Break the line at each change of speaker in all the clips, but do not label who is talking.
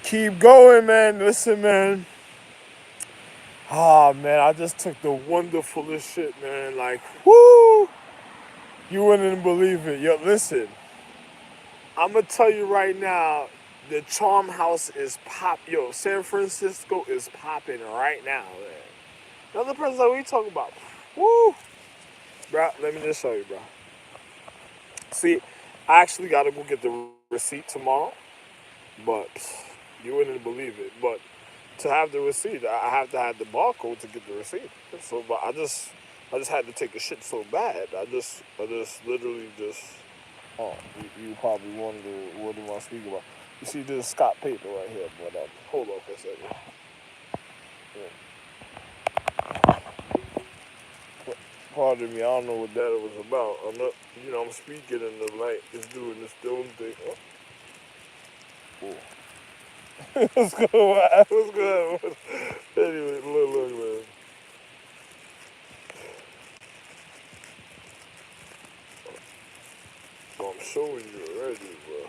Keep going, man. Listen, man. Ah, man, I just took the wonderfulest shit, man. Like, whoo! You wouldn't believe it. Yo, listen. I'm gonna tell you right now, the Charm House is pop. Yo, San Francisco is popping right now, man. Another person like, what you talking about? Woo! Bro, let me just show you, bro. See, I actually gotta go get the receipt tomorrow, but you wouldn't believe it. But to have the receipt, I have to have the barcode to get the receipt. So, but I just had to take a shit so bad. I just literally just. Oh, you probably wonder what am I speaking about? You see this Scott paper right here, but hold on for a second. Pardon me, I don't know what that was about. I'm not, I'm speaking and the light is doing this own thing. Oh, what's going on? What's going on? Anyway, look, man. I'm showing you already, bro.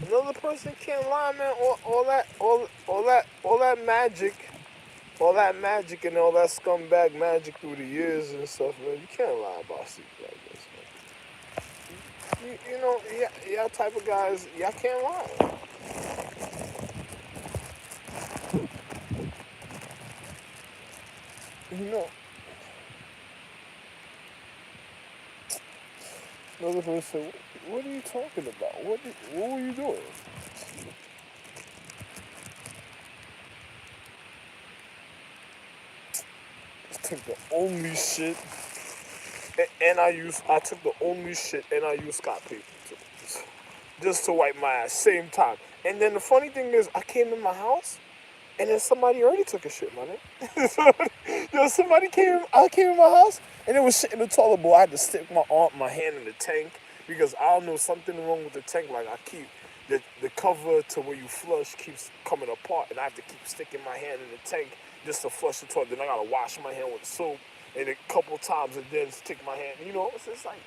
Another person can't lie, man. All that magic, and all that scumbag magic through the years and stuff, man. You can't lie about shit like this, man. Y'all type of guys, y'all can't lie. You know, another person, what are you talking about? What were you doing? I took the only shit, I took the only shit, and I used Scott paper just to wipe my ass, same time. And then the funny thing is, I came in my house, and then somebody already took a shit, my nigga. Somebody came. I came in my house, and it was shit in the toilet bowl. I had to stick my hand in the tank because I don't know something wrong with the tank. Like I keep the cover to where you flush keeps coming apart, and I have to keep sticking my hand in the tank just to flush the toilet. Then I gotta wash my hand with soap, and a couple times, and then stick my hand. It's just like.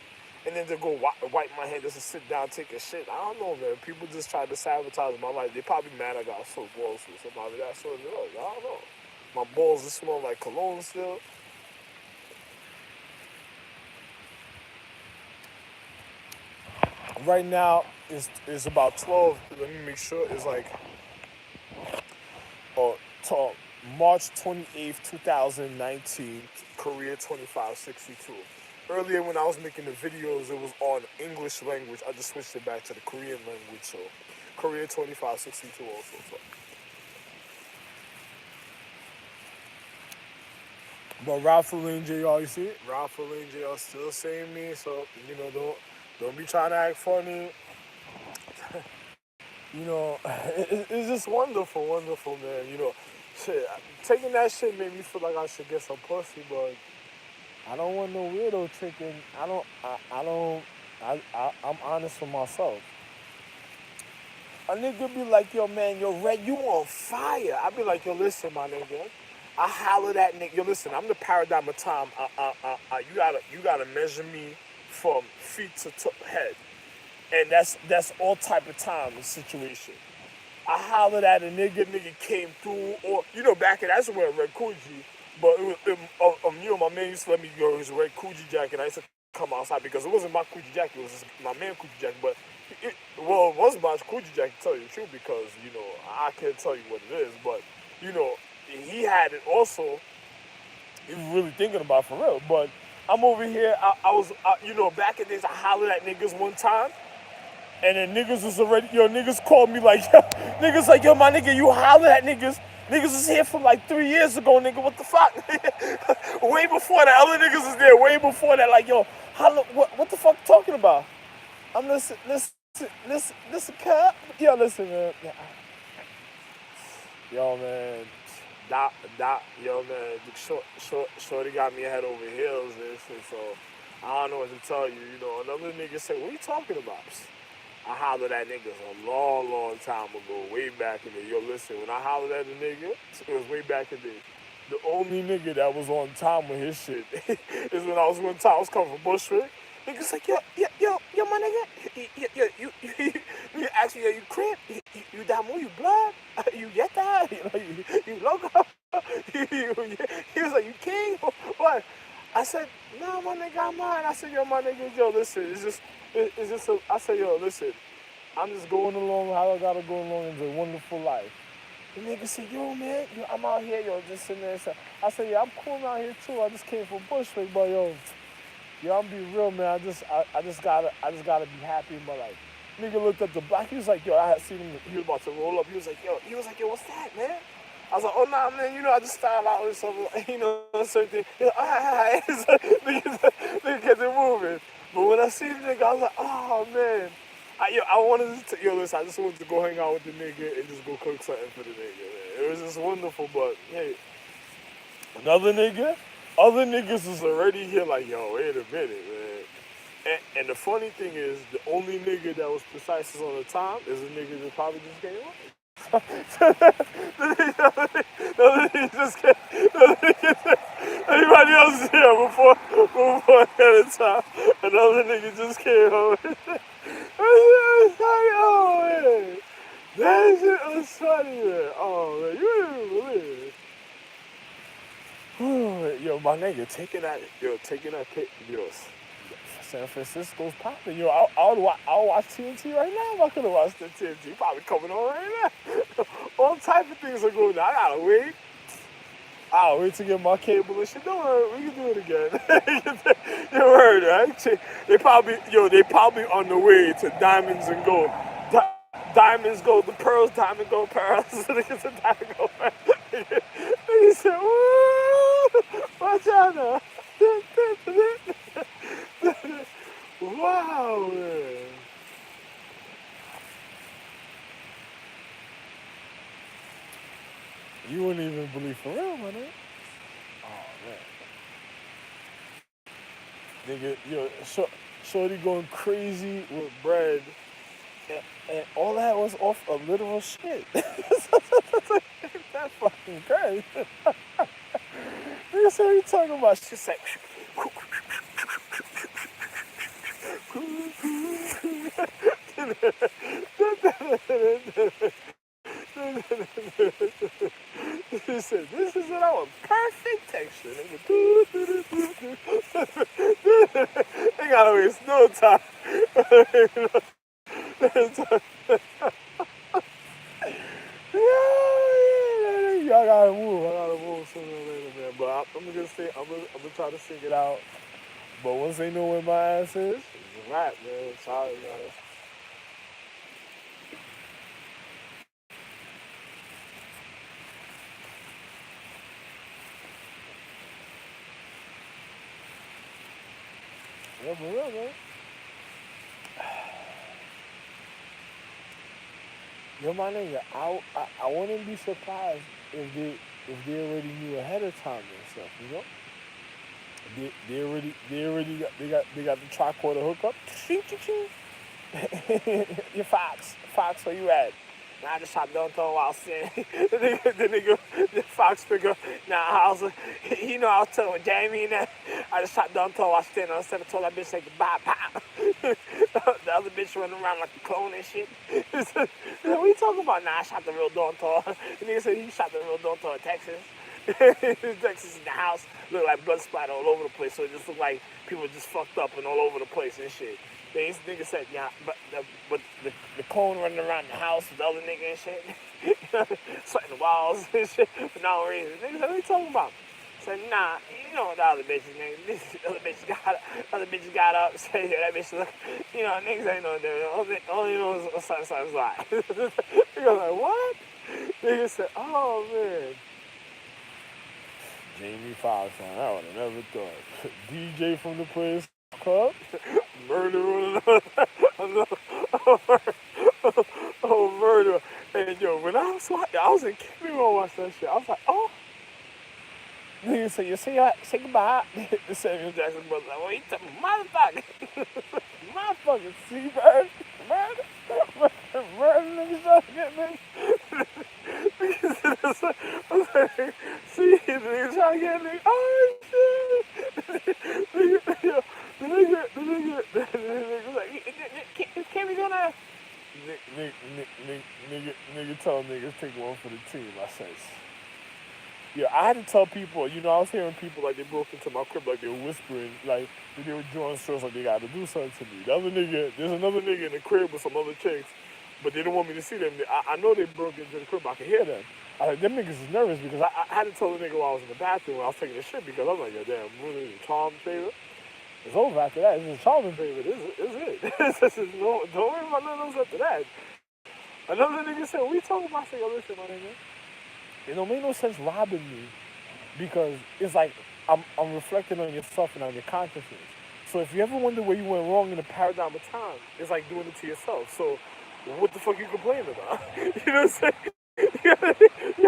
And then to go wipe my hand just to sit down, take a shit. I don't know, man. People just tried to sabotage my life. They probably mad I got so gross with somebody that sort of drugs. I don't know. My balls smell like cologne still. Right now, it's about 12. Let me make sure. It's like uh, to March 28th, 2019, Korea 2562. Earlier when I was making the videos, it was on English language. I just switched it back to the Korean language, so Korea 2562 also. So. But Ralph and JR, you see it? Ralph and JR still saying me, so don't be trying to act funny. It's just wonderful, wonderful, man. Shit, taking that shit made me feel like I should get some pussy, but I don't want no weirdo chicken. I'm honest with myself. A nigga be like, yo, man, yo, Red, you on fire. I be like, yo, listen, my nigga. I holler that nigga. Yo, listen, I'm the paradigm of time. You gotta measure me from feet to head, and that's all type of time and situation. I hollered at a nigga came through, or back in that's where Red Coogee, but my man used to let me go his Red Coogee jacket. I used to come outside because it wasn't my Coogee jacket, it was just my man Coogee jacket. But it was my Coogee jacket, to tell you the truth, because I can't tell you what it is, but you know he had it also. He was really thinking about it for real, but I'm over here. I was, back in the days, I hollered at niggas one time. And then niggas was already, niggas called me like, yo, niggas like, yo, my nigga, you holler at niggas. Niggas was here from like 3 years ago, nigga, what the fuck? Way before that, other niggas was there, way before that, like, yo, holla, what the fuck you talking about? I'm listen, cap. Yo, listen, man. Yo, man. Yo, man, shorty got me head over heels, and so I don't know what to tell you. Another nigga said, what are you talking about? I hollered at niggas a long, long time ago, way back in the. Yo, listen, when I hollered at a nigga, it was way back in the only nigga that was on time with his shit is when I was one time I was coming from Bushwick, Niggas like, yo, my nigga, you ask me, yo, you crip, you damu, you blood, you yeta, you loco, he was like, you king, what? I said, nah, my nigga, I'm mine. I said, yo, my nigga, yo, listen, it's just, I said, yo, listen, I'm just going along how I gotta go along into a wonderful life. The nigga said, yo, man, yo, I'm out here, yo, just sitting there. I said, yeah, I'm cool out here too. I just came from Bushwick, but yo, I'm be real, man. I just gotta be happy in my life. Nigga looked at the block. He was like, yo, I had seen him. He was about to roll up. He was like, yo, what's that, man? I was like, oh, nah, man, I just style out with something, certain thing. He's like, all right. Nigga kept it moving. But when I see the nigga, I was like, oh, man. I wanted to, listen, I just wanted to go hang out with the nigga and just go cook something for the nigga, man. It was just wonderful, but, hey, another nigga, other niggas is already here like, yo, wait a minute, man. And the funny thing is, the only nigga that was precise on the time is a nigga that probably just came up. Everybody else is here before ahead of time. Another nigga just came home. Oh man, that shit was funny, man. Oh man, you didn't even believe it. Yo, my nigga, taking that pic, San Francisco's popping. I'll watch TNT right now if I could have watched the TNT. Probably coming on right now. All type of things are going on. I gotta wait. I'll wait to get my cable and shit. Don't worry, we can do it again. You heard, right? They probably on the way to diamonds and gold. Diamonds, gold, the pearls, diamond, gold, pearls. Niggas a diamond, gold, pearls. He said, woo! Watch out now. Wow, man. You wouldn't even believe for real, man. Oh, man. Nigga, shorty going crazy with bread. And all that was off of literal shit. That fucking crazy. Nigga said, what you talking about? She's like, he said, this is what I want. Perfect texture. They gotta waste no time. Yeah, I gotta move sooner or later, man. But I'm gonna try to sing it out. But once they know where my ass is, it's a wrap, man. Sorry, man. Yeah, for real, man. Yo, my nigga, I wouldn't be surprised if they already knew ahead of time and stuff. They got the tricorder hookup. Your Fox, where you at? Nah, I just shot downtown while I was sitting. The Fox figure. Nah, I was, I was telling Jamie and that. I just shot downtown while I was sitting. I said, I told that bitch like bye, pop. The other bitch running around like a clone and shit. What are you talking about? Nah, I shot the real downtown. The nigga said he shot the real downtown in Texas. Texas in the house looked like blood splatter all over the place. So it just looked like people just fucked up and all over the place and shit. These niggas said, yeah, but the cone running around the house with the other nigga and shit. Sweating the walls and shit for no reason. Niggas said, what are you talking about? I said, nah, you know what the other bitches, nigga. This other bitch got up, said, yeah, that bitch look, niggas ain't no different. Only knows something's like. Niggas like, what? Niggas said, oh, man. Jamie Foxx, man, I would have never thought. DJ from the Players Club, murder on another, oh, murder. And yo, when I was in Kimmy when I watched that shit. I was like, oh. Nigga said, you say goodbye. The Samuel Jackson brother like, well, you the motherfucker. Motherfucking Seabird. Murder niggas trying to get me. I was like, see, the nigga trying to get me. Oh, shit. The nigga Nigga tell niggas take one for the team. I says, yeah, I had to tell people, I was hearing people like they broke into my crib like they were whispering, like they were drawing straws like they got to do something to me. There's another nigga in the crib with some other chicks, but they don't want me to see them. I know they broke into the crib, I can hear them. I like, them niggas is nervous because I had to tell the nigga while I was in the bathroom when I was taking a shit because I'm like, yeah, damn, what is it, charm favor? It's over after that. It's a charming favor. This is it. Don't worry about nothing else after that. Another nigga said, what you talking about? I said, yo, listen, my nigga. It don't make no sense robbing me because it's like I'm reflecting on yourself and on your consciousness. So if you ever wonder where you went wrong in the paradigm of time, it's like doing it to yourself. So what the fuck you complaining about? You know what I'm saying? You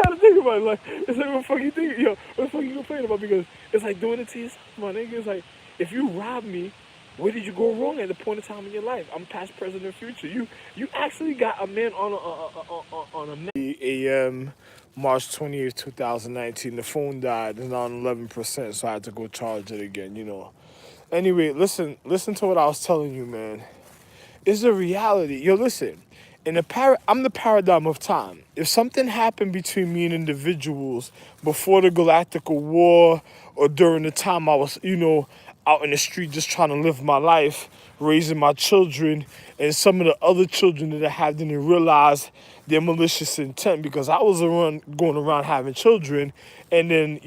gotta think about it. Like, it's like, what the fuck you think? Yo, what the fuck you complaining about? Because it's like doing it to yourself, my nigga. It's like, if you rob me, where did you go wrong at the point of time in your life? I'm past, present, and future. You actually got a man on a 8 a.m. March 28th, 2019. The phone died. It's on 11%, so I had to go charge it again. Anyway, listen to what I was telling you, man. It's a reality. Yo, listen. I'm the paradigm of time. If something happened between me and individuals before the Galactical War or during the time I was, out in the street just trying to live my life, raising my children, and some of the other children that I had didn't realize their malicious intent because I was going around having children and then,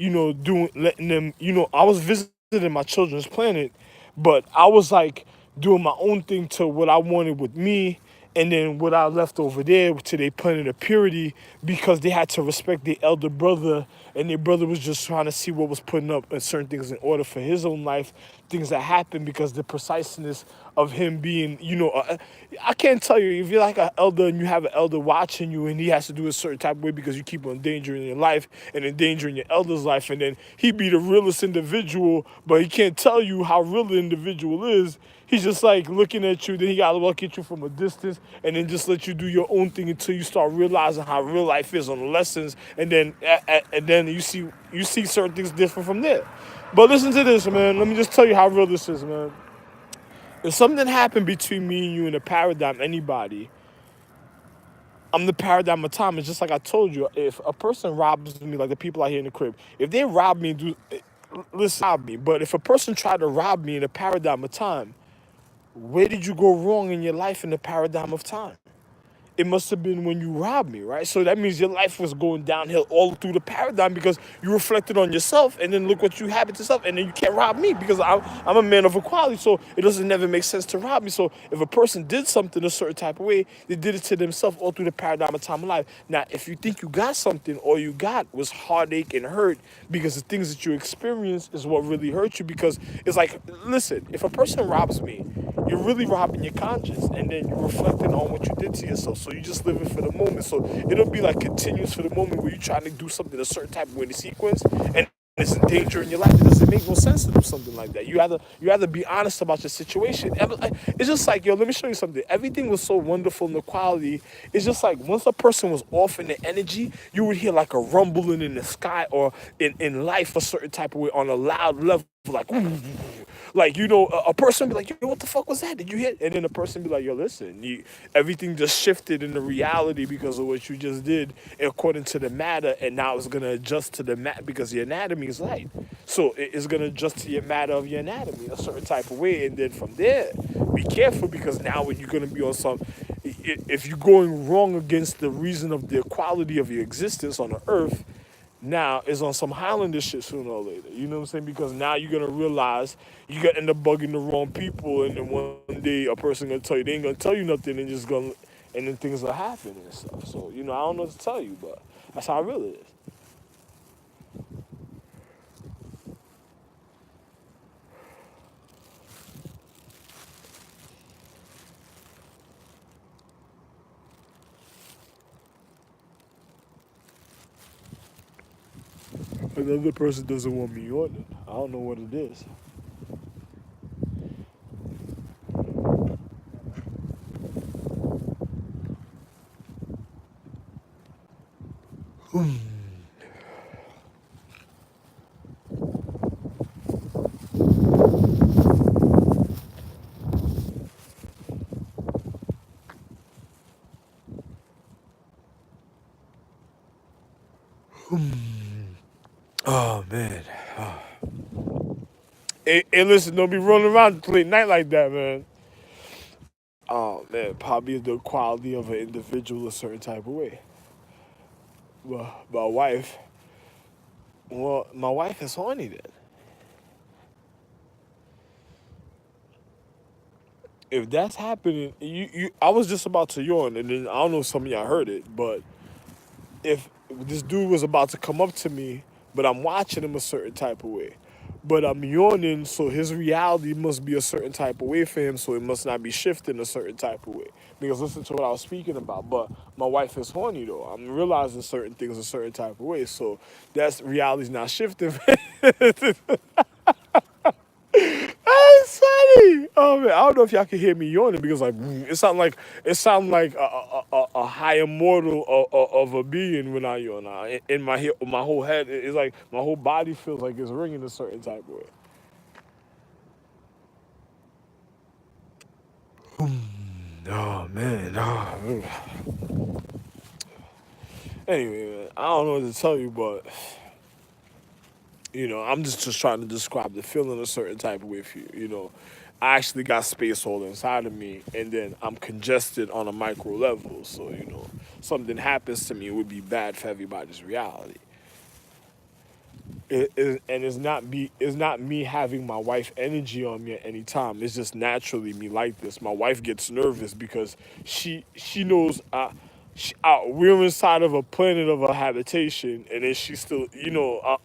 letting them, I was visiting my children's planet, but I was like doing my own thing to what I wanted with me and then what I left over there to their planet of purity because they had to respect their elder brother and their brother was just trying to see what was putting up certain things in order for his own life, things that happened because the preciseness of him being, I can't tell you, if you're like an elder and you have an elder watching you and he has to do a certain type of way because you keep on endangering your life and endangering your elder's life and then he be the realest individual, but he can't tell you how real the individual is. He's just like looking at you, then he gotta look at you from a distance and then just let you do your own thing until you start realizing how real life is on the lessons and then you see certain things different from there. But listen to this, man. Let me just tell you how real this is, man. If something happened between me and you in a paradigm, anybody, I'm the paradigm of time. It's just like I told you. If a person robs me, like the people out here in the crib, if they rob me, listen, rob me. But if a person tried to rob me in a paradigm of time, where did you go wrong in your life in the paradigm of time? It must have been when you robbed me, right? So that means your life was going downhill all through the paradigm because you reflected on yourself and then look what you have to yourself and then you can't rob me because I'm a man of equality, so it doesn't never make sense to rob me. So if a person did something a certain type of way, they did it to themselves all through the paradigm of time of life. Now, if you think you got something, all you got was heartache and hurt because the things that you experienced is what really hurt you because it's like, listen, if a person robs me, you're really robbing your conscience and then you're reflecting on what you did to yourself. So you just living for the moment. So it'll be like continuous for the moment where you're trying to do something a certain type of way in the sequence and it's in danger in your life. It doesn't make no sense to do something like that. You have to be honest about your situation. It's just like, yo, let me show you something. Everything was so wonderful in the quality. It's just like once a person was off in the energy, you would hear like a rumbling in the sky or in life a certain type of way on a loud level, like, like, a person be like, yo, what the fuck was that? Did you hit? And then a person be like, yo, listen, everything just shifted in the reality because of what you just did according to the matter, and now it's going to adjust to the matter because the anatomy is light. So it's going to adjust to your matter of your anatomy a certain type of way, and then from there, be careful because now when you're going to be on some, if you're going wrong against the reason of the equality of your existence on the earth, now is on some Highlander shit sooner or later. You know what I'm saying? Because now you're gonna realize you gonna end up bugging the wrong people, and then one day a person gonna tell you they ain't gonna tell you nothing, and then things will happen and stuff. So I don't know what to tell you, but that's how real it is. Another person doesn't want me on it. I don't know what it is. Oh man. Hey, listen, don't be rolling around late night like that, man. Oh man, probably the quality of an individual a certain type of way. Well, my wife is horny then. If that's happening, I was just about to yawn, and then I don't know if some of y'all heard it, but if this dude was about to come up to me, but I'm watching him a certain type of way, but I'm yawning, so his reality must be a certain type of way for him, so it must not be shifting a certain type of way. Because listen to what I was speaking about, but my wife is horny though. I'm realizing certain things a certain type of way, so that's reality's not shifting. That's funny. Oh man, I don't know if y'all can hear me yawning because like it sound like a higher mortal of a being when I yawn. In my whole head, it's like my whole body feels like it's ringing a certain type of way. Oh man. Anyway, man, I don't know what to tell you, but I'm just trying to describe the feeling a certain type of way for you. I actually got space all inside of me, and then I'm congested on a micro level. So, something happens to me, it would be bad for everybody's reality. And it's not me having my wife energy on me at any time. It's just naturally me like this. My wife gets nervous because she knows we're inside of a planet of a habitation, and then she still,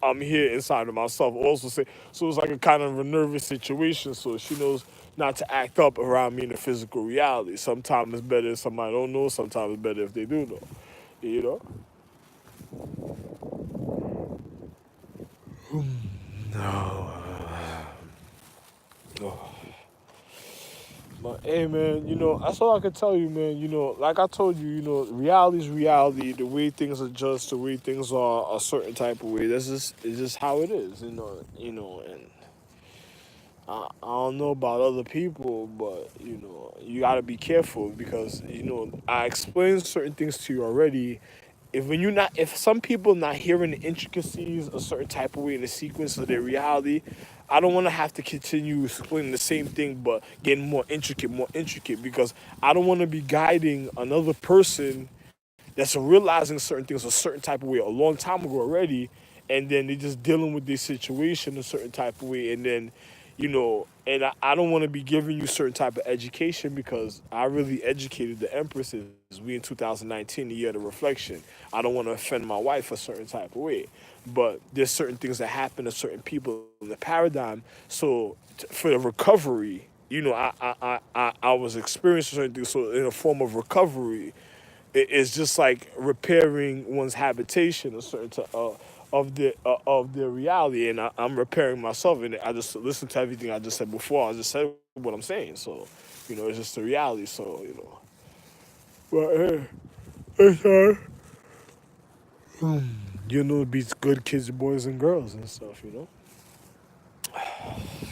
I'm here inside of myself. Also, say so it's like a kind of a nervous situation. So she knows not to act up around me in the physical reality. Sometimes it's better if somebody don't know. Sometimes it's better if they do know. You know. No. But hey man, that's all I can tell you, man. Like I told you, reality's reality. The way things adjust, the way things are a certain type of way. It's just how it is, and I don't know about other people, but you gotta be careful because I explained certain things to you already. If some people not hearing the intricacies a certain type of way in the sequence of their reality, I don't want to have to continue explaining the same thing but getting more intricate because I don't want to be guiding another person that's realizing certain things a certain type of way a long time ago already, and then they just dealing with this situation a certain type of way, and then, and I don't want to be giving you certain type of education because I really educated the empresses. We in 2019, the year of the reflection. I don't want to offend my wife a certain type of way, but there's certain things that happen to certain people in the paradigm. So for the recovery, I was experiencing certain things. So in a form of recovery, it's just like repairing one's habitation, a certain of their reality, and I'm repairing myself. And I just listen to everything I just said before. I just said what I'm saying, so it's just the reality. So but hey, it's it beats good kids, boys and girls and stuff.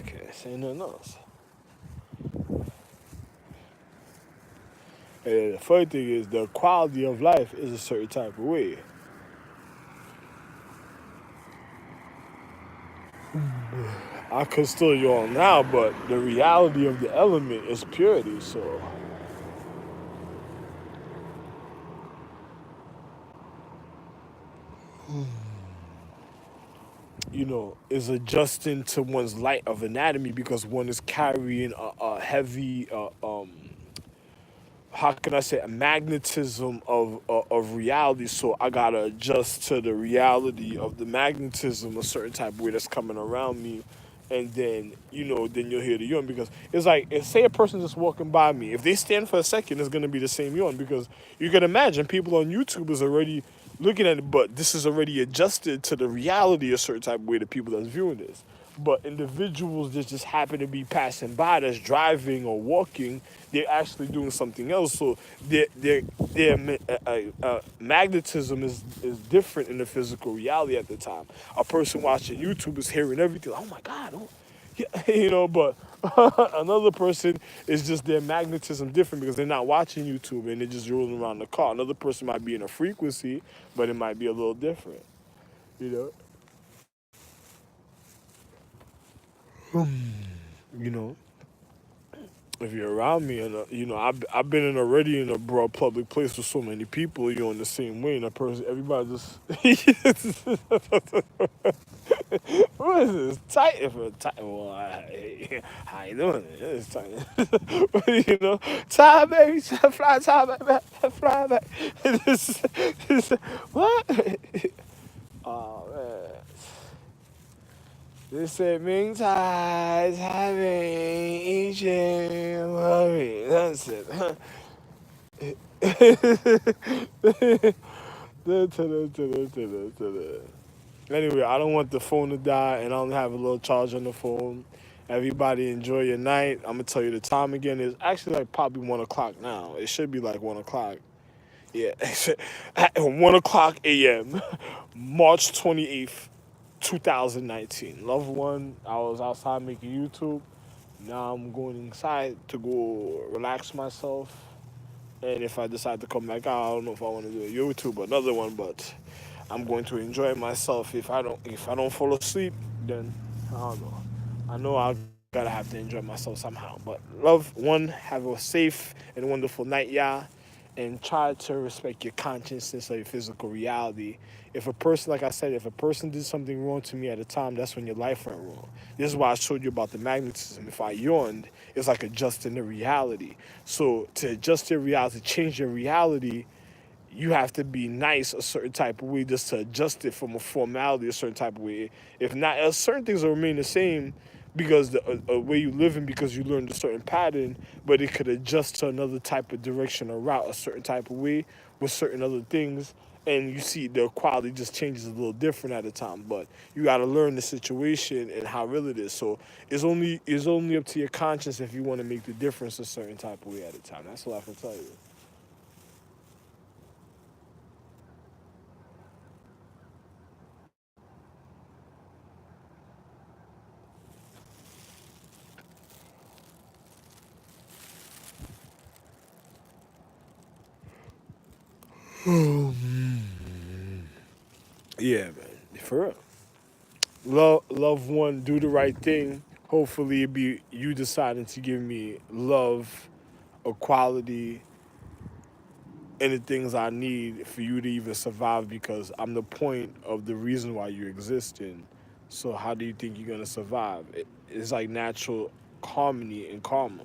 Can't say nothing else. And the funny thing is, the quality of life is a certain type of way. I could still yawn now, but the reality of the element is purity. So, is adjusting to one's light of anatomy because one is carrying a heavy, how can I say, a magnetism of reality. So I gotta adjust to the reality of the magnetism, a certain type of way that's coming around me. And then, then you'll hear the yawn because it's like, if say a person just walking by me, if they stand for a second, it's gonna be the same yawn because you can imagine people on YouTube is already looking at it, but this is already adjusted to the reality a certain type of way to people that's viewing this. But individuals that just happen to be passing by, that's driving or walking, they're actually doing something else. So their magnetism is different in the physical reality at the time. A person watching YouTube is hearing everything. Oh my God, oh. Yeah, but another person is just their magnetism different because they're not watching YouTube and they're just rolling around the car. Another person might be in a frequency, but it might be a little different. You you know, if you're around me and I've been in already in a broad public place with so many people, you're in the same way, and a person, everybody just what is this tight for tight? Well, how you doing? It's tight, but, time baby, fly time baby, fly back. What? Oh man. This said Ming tides having each and worry. That's it. Anyway, I don't want the phone to die, and I only have a little charge on the phone. Everybody enjoy your night. I'm gonna tell you the time again. It's actually like probably 1 o'clock now. It should be like 1 o'clock. Yeah, at 1 o'clock a.m. March 28th, 2019. Loved one, I was outside making YouTube. Now I'm going inside to go relax myself. And if I decide to come back out, I don't know if I want to do a YouTube or another one, but I'm going to enjoy myself. If I don't fall asleep, then I don't know. I know I gotta have to enjoy myself somehow. But love one, have a safe and wonderful night, y'all, and try to respect your consciousness or your physical reality. If a person, like I said, if a person did something wrong to me at a time, that's when your life went wrong. This is why I showed you about the magnetism. If I yawned, it's like adjusting the reality. So to adjust your reality, change your reality, you have to be nice a certain type of way just to adjust it from a formality a certain type of way. If not, certain things will remain the same because the way you live in because you learned a certain pattern, but it could adjust to another type of direction or route a certain type of way with certain other things. And you see the quality just changes a little different at a time, but you got to learn the situation and how real it is. So it's only up to your conscience if you want to make the difference a certain type of way at a time. That's all I can tell you. Yeah, man, for real. Love one, do the right thing. Hopefully, it be you deciding to give me love, equality, and the things I need for you to even survive. Because I'm the point of the reason why you existing. So how do you think you're gonna survive? It's like natural harmony and karma.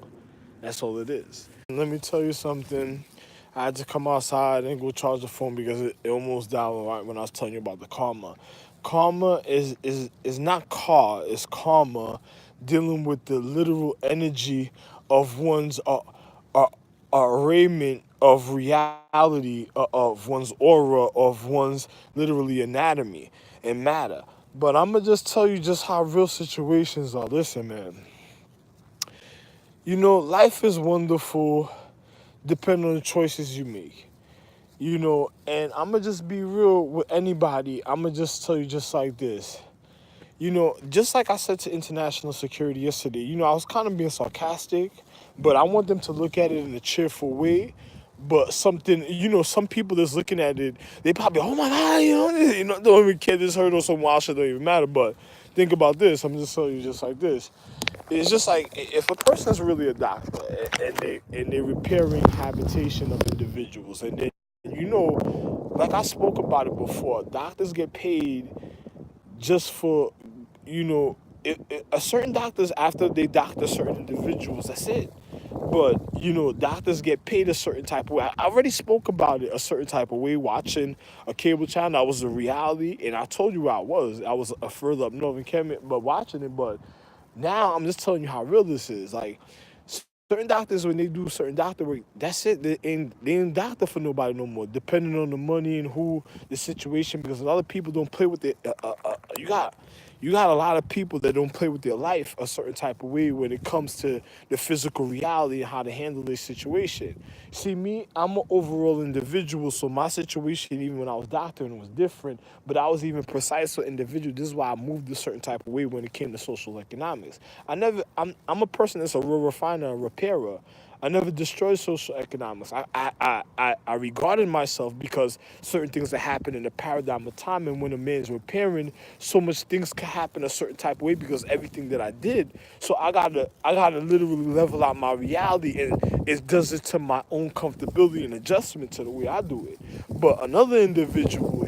That's all it is. Let me tell you something. I had to come outside and go charge the phone because it almost died right when I was telling you about the karma. Karma is not it's karma dealing with the literal energy of one's uh, arraignment of reality, of one's aura, of one's literally anatomy and matter. But I'm gonna just tell you just how real situations are. Listen, man. Life is wonderful depending on the choices you make. And I'm gonna just be real with anybody. I'm gonna just tell you just like this. Just like I said to international security yesterday, I was kind of being sarcastic, but I want them to look at it in a cheerful way. But something, some people that's looking at it, they probably, oh my God, don't even care this hurt or some wild shit don't even matter. But think about this. I'm just telling you just like this. It's just like if a person's really a doctor and they're repairing habitation of individuals, and then like I spoke about it before, doctors get paid just for, a certain doctors after they doctor certain individuals. That's it. But doctors get paid a certain type of way. I already spoke about it a certain type of way watching a cable channel. That was the reality, and I told you where I was. I was further up north in Kemet, but watching it. But now I'm just telling you how real this is. Like certain doctors, when they do certain doctor work, that's it. They ain't doctor for nobody no more. Depending on the money and who the situation, because a lot of people don't play with it. You got a lot of people that don't play with their life a certain type of way when it comes to the physical reality and how to handle this situation. See, me, I'm an overall individual, so my situation, even when I was doctoring, was different, but I was even precise for individual. This is why I moved a certain type of way when it came to social economics. I'm a person that's a real refiner and repairer. I never destroyed social economics. I regarded myself because certain things that happen in the paradigm of time, and when a man's repairing, so much things can happen a certain type of way because everything that I did. So I gotta literally level out my reality, and it does it to my own comfortability and adjustment to the way I do it. But another individual,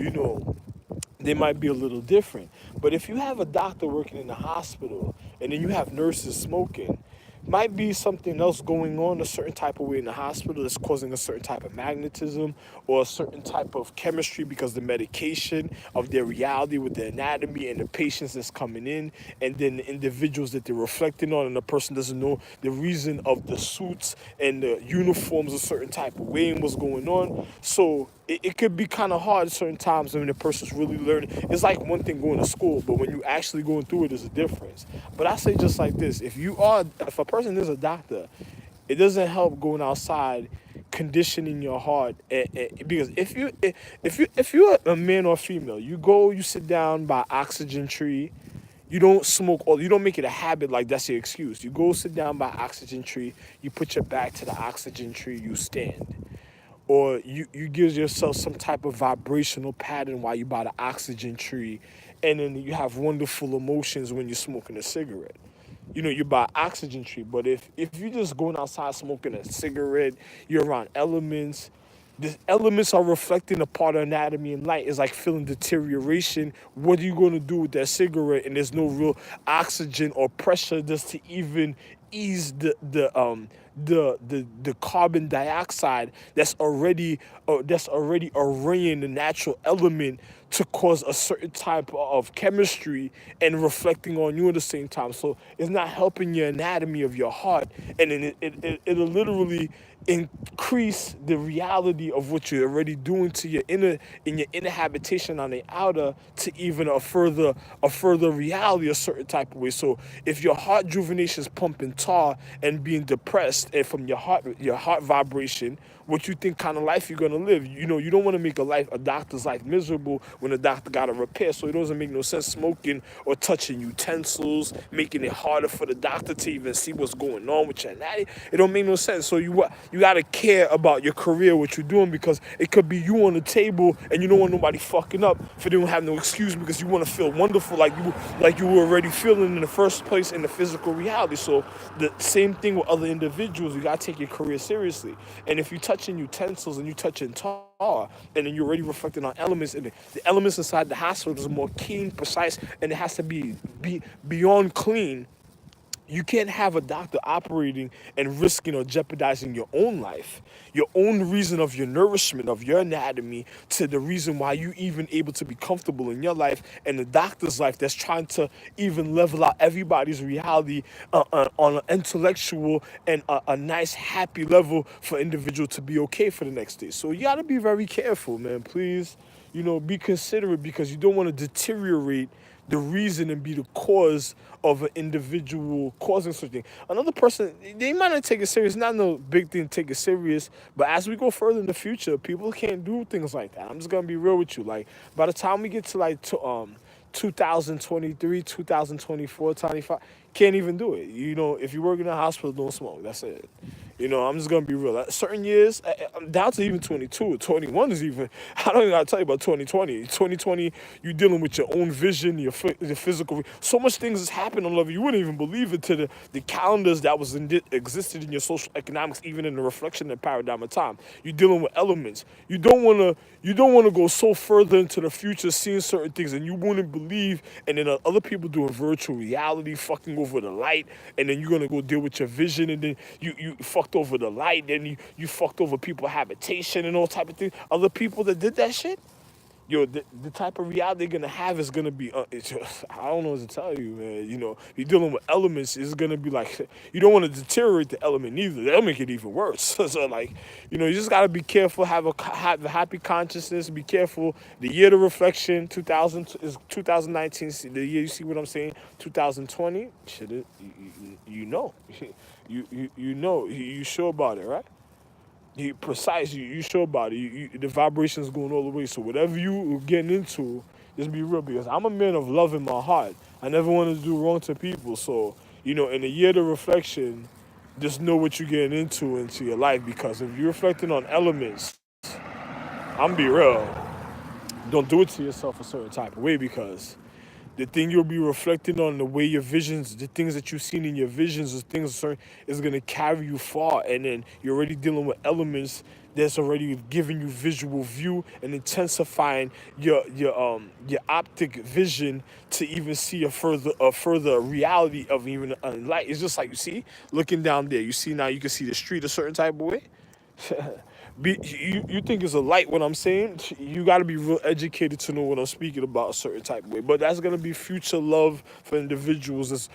they might be a little different. But if you have a doctor working in the hospital and then you have nurses smoking, might be something else going on a certain type of way in the hospital that's causing a certain type of magnetism or a certain type of chemistry because the medication of their reality with the anatomy and the patients that's coming in, and then the individuals that they're reflecting on, and the person doesn't know the reason of the suits and the uniforms a certain type of way and what's going on. So it could be kind of hard at certain times when the person's really learning. It's like one thing going to school, but when you actually going through it, there's a difference. But I say just like this: if a person is a doctor, it doesn't help going outside conditioning your heart, because if you're a man or female, you sit down by oxygen tree. You don't smoke, or you don't make it a habit like that's your excuse. You go sit down by oxygen tree, you put your back to the oxygen tree, you stand, or you give yourself some type of vibrational pattern while you by the oxygen tree, and then you have wonderful emotions when you're smoking a cigarette. You buy oxygen tree. But if you're just going outside smoking a cigarette, you're around elements. The elements are reflecting a part of anatomy and light. It's like feeling deterioration. What are you going to do with that cigarette? And there's no real oxygen or pressure just to even ease the carbon dioxide that's already arraying the natural element to cause a certain type of chemistry and reflecting on you at the same time. So it's not helping your anatomy of your heart, and then it'll literally increase the reality of what you're already doing to your inner habitation on the outer, to even a further reality a certain type of way. So if your heart juvenation is pumping tar and being depressed, and from your heart vibration, what you think kind of life you're gonna live. You don't want to make a doctor's life miserable when a doctor got to repair. So it doesn't make no sense smoking or touching utensils, making it harder for the doctor to even see what's going on with your anatomy. It don't make no sense. So you gotta care about your career, what you're doing, because it could be you on the table and you don't want nobody fucking up for they don't have no excuse, because you want to feel wonderful like you were already feeling in the first place in the physical reality. So the same thing with other individuals. You gotta take your career seriously. And if you touching utensils and you touching tar, and then you're already reflecting on elements, and the elements inside the hospital is more keen, precise, and it has to be beyond clean. You can't have a doctor operating and risking or jeopardizing your own life, your own reason of your nourishment, of your anatomy, to the reason why you even able to be comfortable in your life, and the doctor's life that's trying to even level out everybody's reality on an intellectual and a nice, happy level for individual to be okay for the next day. So you got to be very careful, man. Please, be considerate, because you don't want to deteriorate the reason and be the cause of an individual causing something. Another person, they might not take it serious. Not no big thing to take it serious, but as we go further in the future, people can't do things like that. I'm just gonna be real with you. Like, by the time we get to 2023, 2024, 25, can't even do it. If you work in a hospital, don't smoke. That's it. I'm just gonna be real. Certain years, down to even 22, 21 is even. I don't even gotta tell you about 2020. 2020, you dealing with your own vision, your physical. So much things has happened on level you wouldn't even believe it, to the calendars that existed in your social economics, even in the reflection and paradigm of time. You're dealing with elements. You don't wanna go so further into the future, seeing certain things, and you wouldn't believe. And then other people doing virtual reality, fucking over the light, and then you're gonna go deal with your vision, and then you fucked over the light, then you fucked over people habitation and all type of things. Other people that did that shit, the type of reality they're gonna have is gonna be, it's just, I don't know what to tell you, man. You're dealing with elements. It's gonna be like, you don't want to deteriorate the element either. That'll make it even worse. So like, you just gotta be careful. Have a happy consciousness. Be careful. The year of reflection, 2000 is 2019. The year, you see what I'm saying? 2020. Shit, you know, you sure about it, right? You precise, you sure about it. The vibration's going all the way. So whatever you getting into, just be real, because I'm a man of love in my heart. I never want to do wrong to people. So in the year of reflection, just know what you're getting into your life, because if you're reflecting on elements, I'm be real, don't do it to yourself a certain type of way, because the thing you'll be reflecting on, the way your visions, the things that you've seen in your visions, the things certain is gonna carry you far. And then you're already dealing with elements that's already giving you visual view and intensifying your optic vision to even see a further reality of even light. It's just like, you see, looking down there, you see now you can see the street a certain type of way. You think it's a light what I'm saying? You got to be real educated to know what I'm speaking about a certain type of way. But that's gonna be future love for individuals that's